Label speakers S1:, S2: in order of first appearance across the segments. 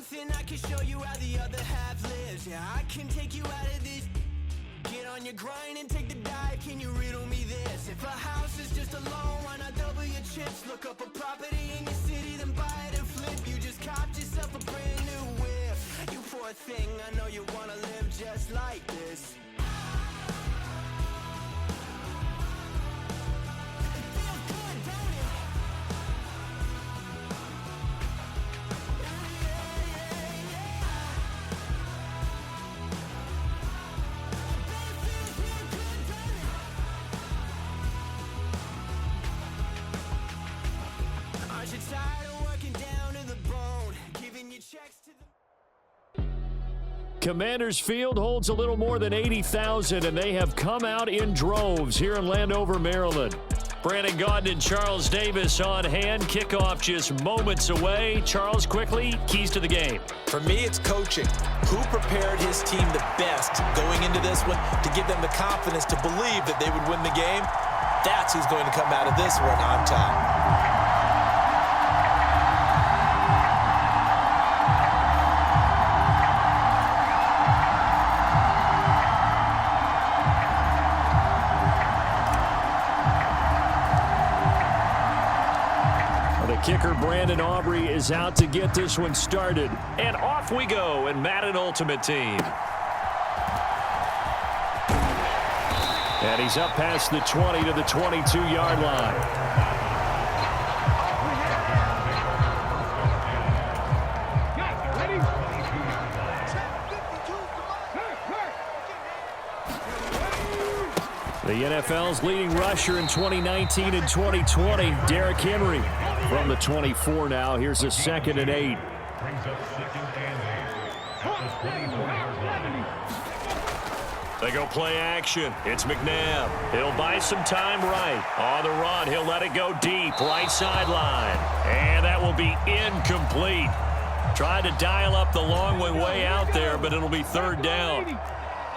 S1: something, I can show you how the other half lives. Yeah, I can take you out of this. Get on your grind and take the dive. Can you riddle me this? If a house is just a loan, why not double your chips? Look up a property in your city, then buy it and flip. You just copped yourself a brand new whip. You poor thing, I know you wanna live just like this.
S2: Commanders Field holds a little more than 80,000, and they have come out in droves here in Landover, Maryland. Brandon Gaudin and Charles Davis on hand. Kickoff just moments away. Charles, quickly, keys to the game.
S3: For me, it's coaching. Who prepared his team the best going into this one to give them the confidence to believe that they would win the game? That's who's going to come out of this one on top.
S2: Kicker Brandon Aubrey is out to get this one started. And off we go in Madden Ultimate Team. And he's up past the 20 to the 22-yard line. The NFL's leading rusher in 2019 and 2020, Derrick Henry. From the 24 now, here's a 2nd and 8. They go play action. It's McNabb. He'll buy some time right. On the run, he'll let it go deep, right sideline. And that will be incomplete. Tried to dial up the long way out there, but it'll be 3rd down.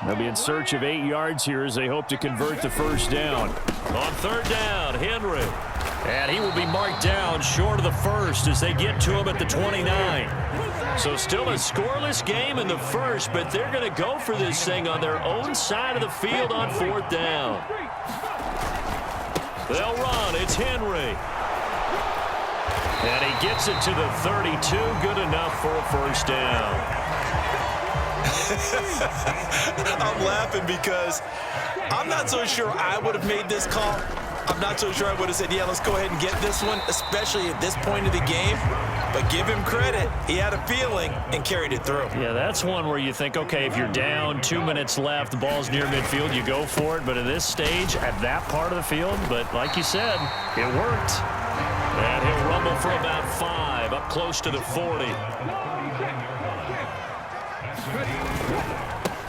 S2: They'll be in search of 8 yards here as they hope to convert the 1st down. On 3rd down, Henry. And he will be marked down short of the 1st as they get to him at the 29. So still a scoreless game in the 1st, but they're going to go for this thing on their own side of the field on 4th down. They'll run. It's Henry. And he gets it to the 32. Good enough for a 1st down.
S3: I'm laughing because I'm not so sure I would have made this call. I'm not so sure I would have said, yeah, let's go ahead and get this one, especially at this point of the game. But give him credit. He had a feeling and carried it through.
S2: Yeah, that's one where you think, okay, if you're down, 2 minutes left, the ball's near midfield, you go for it. But at this stage, at that part of the field, but like you said, it worked. And he'll rumble for about 5, up close to the 40.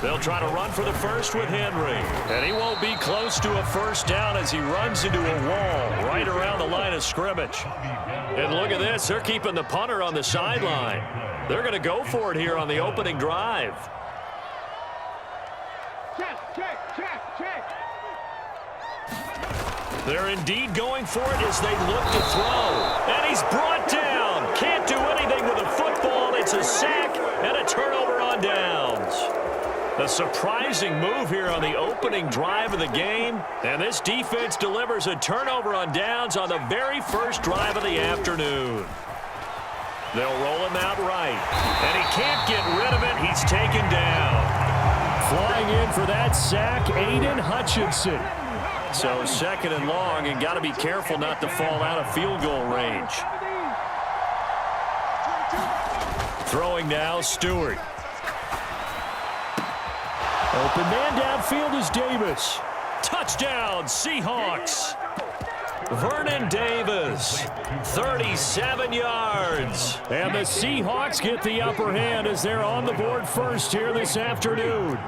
S2: They'll try to run for the 1st with Henry. And he won't be close to a 1st down as he runs into a wall right around the line of scrimmage. And look at this. They're keeping the punter on the sideline. They're going to go for it here on the opening drive. They're indeed going for it as they look to throw. And he's brought down. Can't do anything with the football. It's a sack and a turnover on downs. A surprising move here on the opening drive of the game. And this defense delivers a turnover on downs on the very first drive of the afternoon. They'll roll him out right. And he can't get rid of it. He's taken down. Flying in for that sack, Aiden Hutchinson. So 2nd and long, and got to be careful not to fall out of field goal range. Throwing now, Stewart. Open man downfield is Davis. Touchdown, Seahawks. Vernon Davis, 37 yards. And the Seahawks get the upper hand as they're on the board first here this afternoon.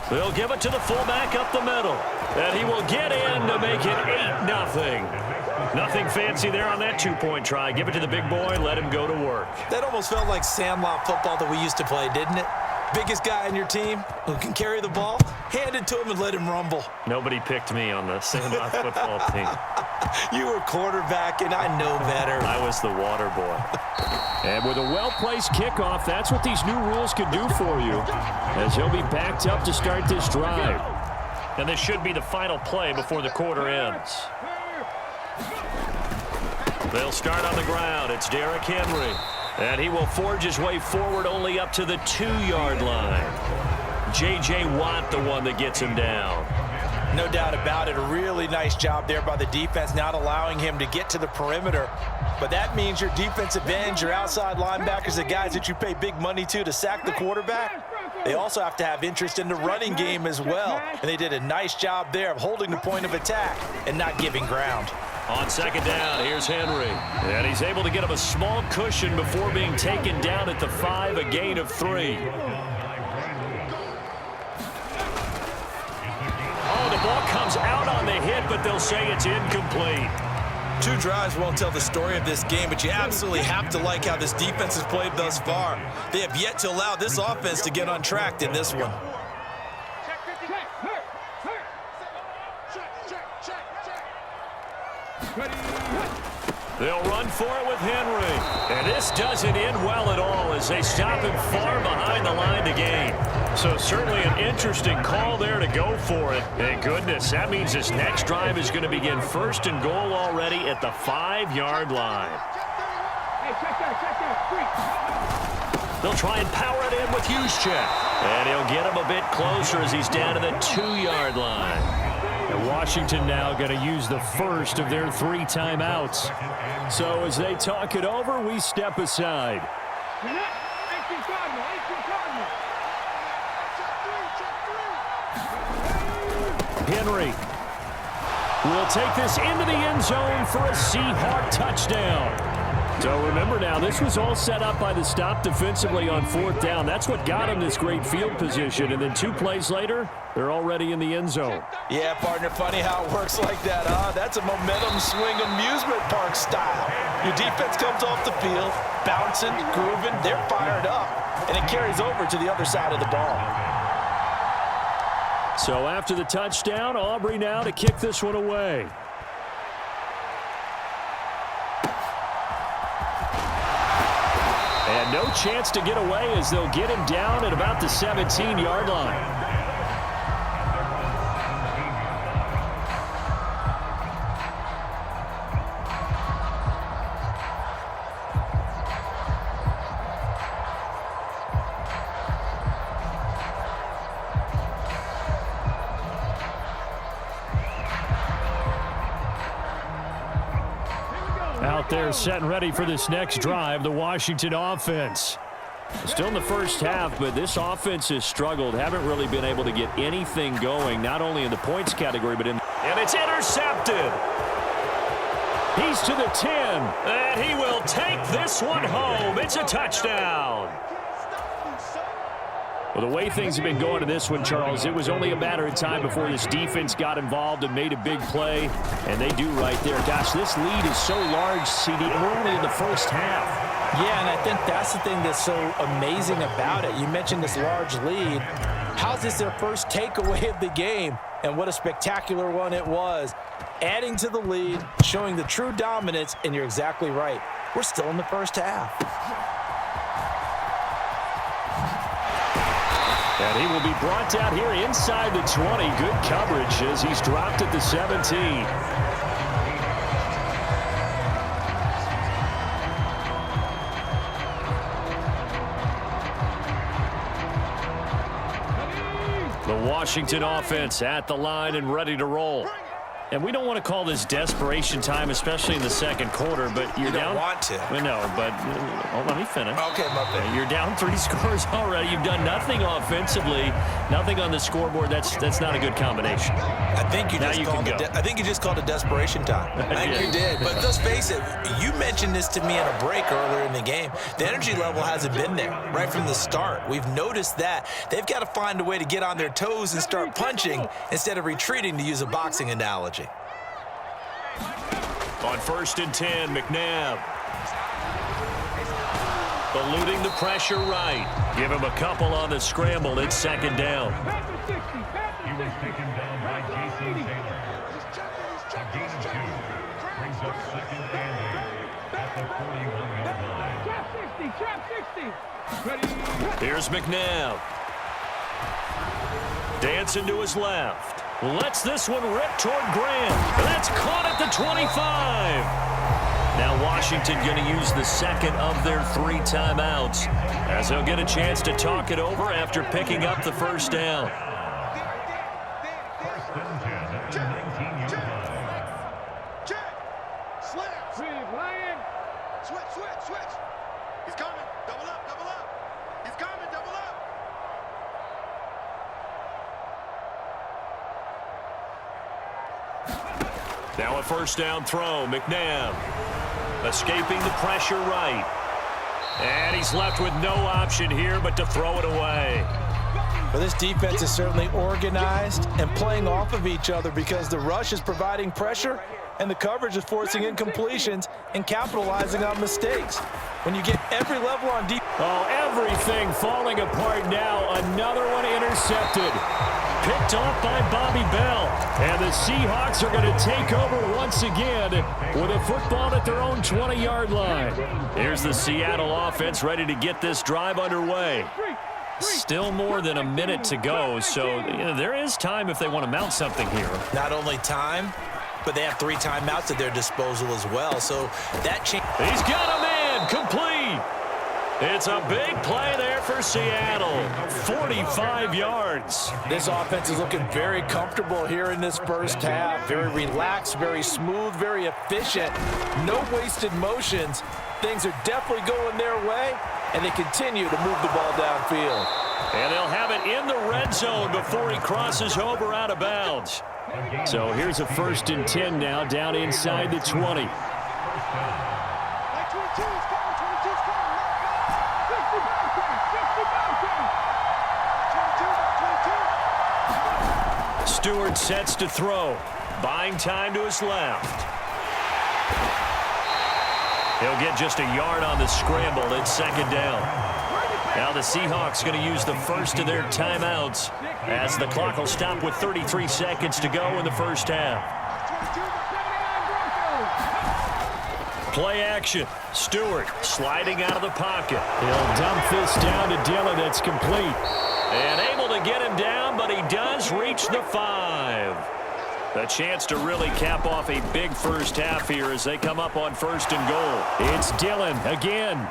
S2: They'll give it to the fullback up the middle. And he will get in to make it 8-0. Nothing fancy there on that 2-point try. Give it to the big boy, let him go to work.
S3: That almost felt like sandlot football that we used to play, didn't it? Biggest guy on your team who can carry the ball, Hand it to him and let him rumble.
S2: Nobody picked me on the Sandlot football team.
S3: You were quarterback, and I know better.
S2: I was the water boy. And with a well-placed kickoff, that's what these new rules can do for you, as he'll be backed up to start this drive. And this should be the final play before the quarter ends. They'll start on the ground. It's Derrick Henry. And he will forge his way forward only up to the 2-yard line. J.J. Watt, the one that gets him down.
S3: No doubt about it. A really nice job there by the defense, not allowing him to get to the perimeter. But that means your defensive ends, your outside linebackers, the guys that you pay big money to sack the quarterback, they also have to have interest in the running game as well. And they did a nice job there of holding the point of attack and not giving ground.
S2: On second down, here's Henry. And he's able to get him a small cushion before being taken down at the 5, a gain of 3. Oh, the ball comes out on the hit, but they'll say it's incomplete.
S3: 2 drives won't tell the story of this game, but you absolutely have to like how this defense has played thus far. They have yet to allow this offense to get on track in this one.
S2: They'll run for it with Henry. And this doesn't end well at all as they stop him far behind the line to gain. So certainly an interesting call there to go for it. And goodness, that means this next drive is going to begin 1st and goal already at the 5-yard line. They'll try and power it in with Juszczyk. And he'll get him a bit closer as he's down to the 2-yard line. And Washington now going to use the first of their 3 timeouts. So as they talk it over, we step aside. Henry will take this into the end zone for a Seahawk touchdown. So remember now, this was all set up by the stop defensively on 4th down. That's what got him this great field position. And then 2 plays later, they're already in the end zone.
S3: Yeah, partner, funny how it works like that, huh? That's a momentum swing amusement park style. Your defense comes off the field, bouncing, grooving, they're fired up, and it carries over to the other side of the ball.
S2: So after the touchdown, Aubrey now to kick this one away. And no chance to get away as they'll get him down at about the 17-yard line. Out there set and ready for this next drive, the Washington offense. Still in the first half, but this offense has struggled. Haven't really been able to get anything going, not only in the points category, but in... And it's intercepted. He's to the 10, and he will take this one home. It's a touchdown. Well, the way things have been going to this one, Charles, it was only a matter of time before this defense got involved and made a big play, and they do right there. Gosh, this lead is so large, CD, and we're only in the first half.
S3: Yeah, and I think that's the thing that's so amazing about it. You mentioned this large lead. How's this their first takeaway of the game? And what a spectacular one it was. Adding to the lead, showing the true dominance, and you're exactly right. We're still in the first half.
S2: And he will be brought down here inside the 20. Good coverage as he's dropped at the 17. The Washington offense at the line and ready to roll. And we don't want to call this desperation time, especially in the second quarter, but you're down.
S3: You don't want to.
S2: Well, no, but let me finish.
S3: Okay, my bad.
S2: You're down 3 scores already. You've done nothing offensively, nothing on the scoreboard. That's not a good combination.
S3: I think you just called it desperation time. I think you did. But let's face it, you mentioned this to me in a break earlier in the game. The energy level hasn't been there right from the start. We've noticed that. They've got to find a way to get on their toes and start punching instead of retreating, to use a boxing analogy.
S2: On 1st and 10, McNabb. Eluding the pressure right. Give him a couple on the scramble. It's 2nd down.
S4: was taken down by Jason Taylor. A gain of 2 brings up second and 8 at the 41-yard line.
S1: Trap 60. Ready.
S2: Here's McNabb. Dancing to his left. Lets this one rip toward Grant. That's caught at the 25. Now Washington going to use the second of their 3 timeouts as they'll get a chance to talk it over after picking up the first down.
S4: First and 10 at the 19-yard line.
S5: Check. Slap. Switch. He's coming. Double up. He's coming. Double up.
S2: Now a first down throw. McNabb escaping the pressure right. And he's left with no option here but to throw it away.
S3: Well, this defense is certainly organized and playing off of each other because the rush is providing pressure and the coverage is forcing incompletions and capitalizing on mistakes. When you get every level on defense.
S2: Oh, everything falling apart now. Another one intercepted. Picked off by Bobby Bell. And the Seahawks are going to take over once again with a football at their own 20-yard line. Here's the Seattle offense ready to get this drive underway. Still more than a minute to go, so there is time if they want to mount something here.
S3: Not only time, but they have 3 timeouts at their disposal as well. So that change.
S2: He's got a man complete. It's a big play there for Seattle. 45 yards.
S3: This offense is looking very comfortable here in this first half. Very relaxed, very smooth, very efficient. No wasted motions. Things are definitely going their way, and they continue to move the ball downfield.
S2: And they'll have it in the red zone before he crosses over out of bounds. So here's a 1st and 10 now down inside the 20. Stewart sets to throw. Buying time to his left. He'll get just a yard on the scramble. It's 2nd down. Now the Seahawks going to use the first of their timeouts as the clock will stop with 33 seconds to go in the first half. Play action. Stewart sliding out of the pocket. He'll dump this down to Dillon. It's complete. And able to get him down, but he does reach the 5. A chance to really cap off a big first half here as they come up on 1st and goal. It's Dillon again.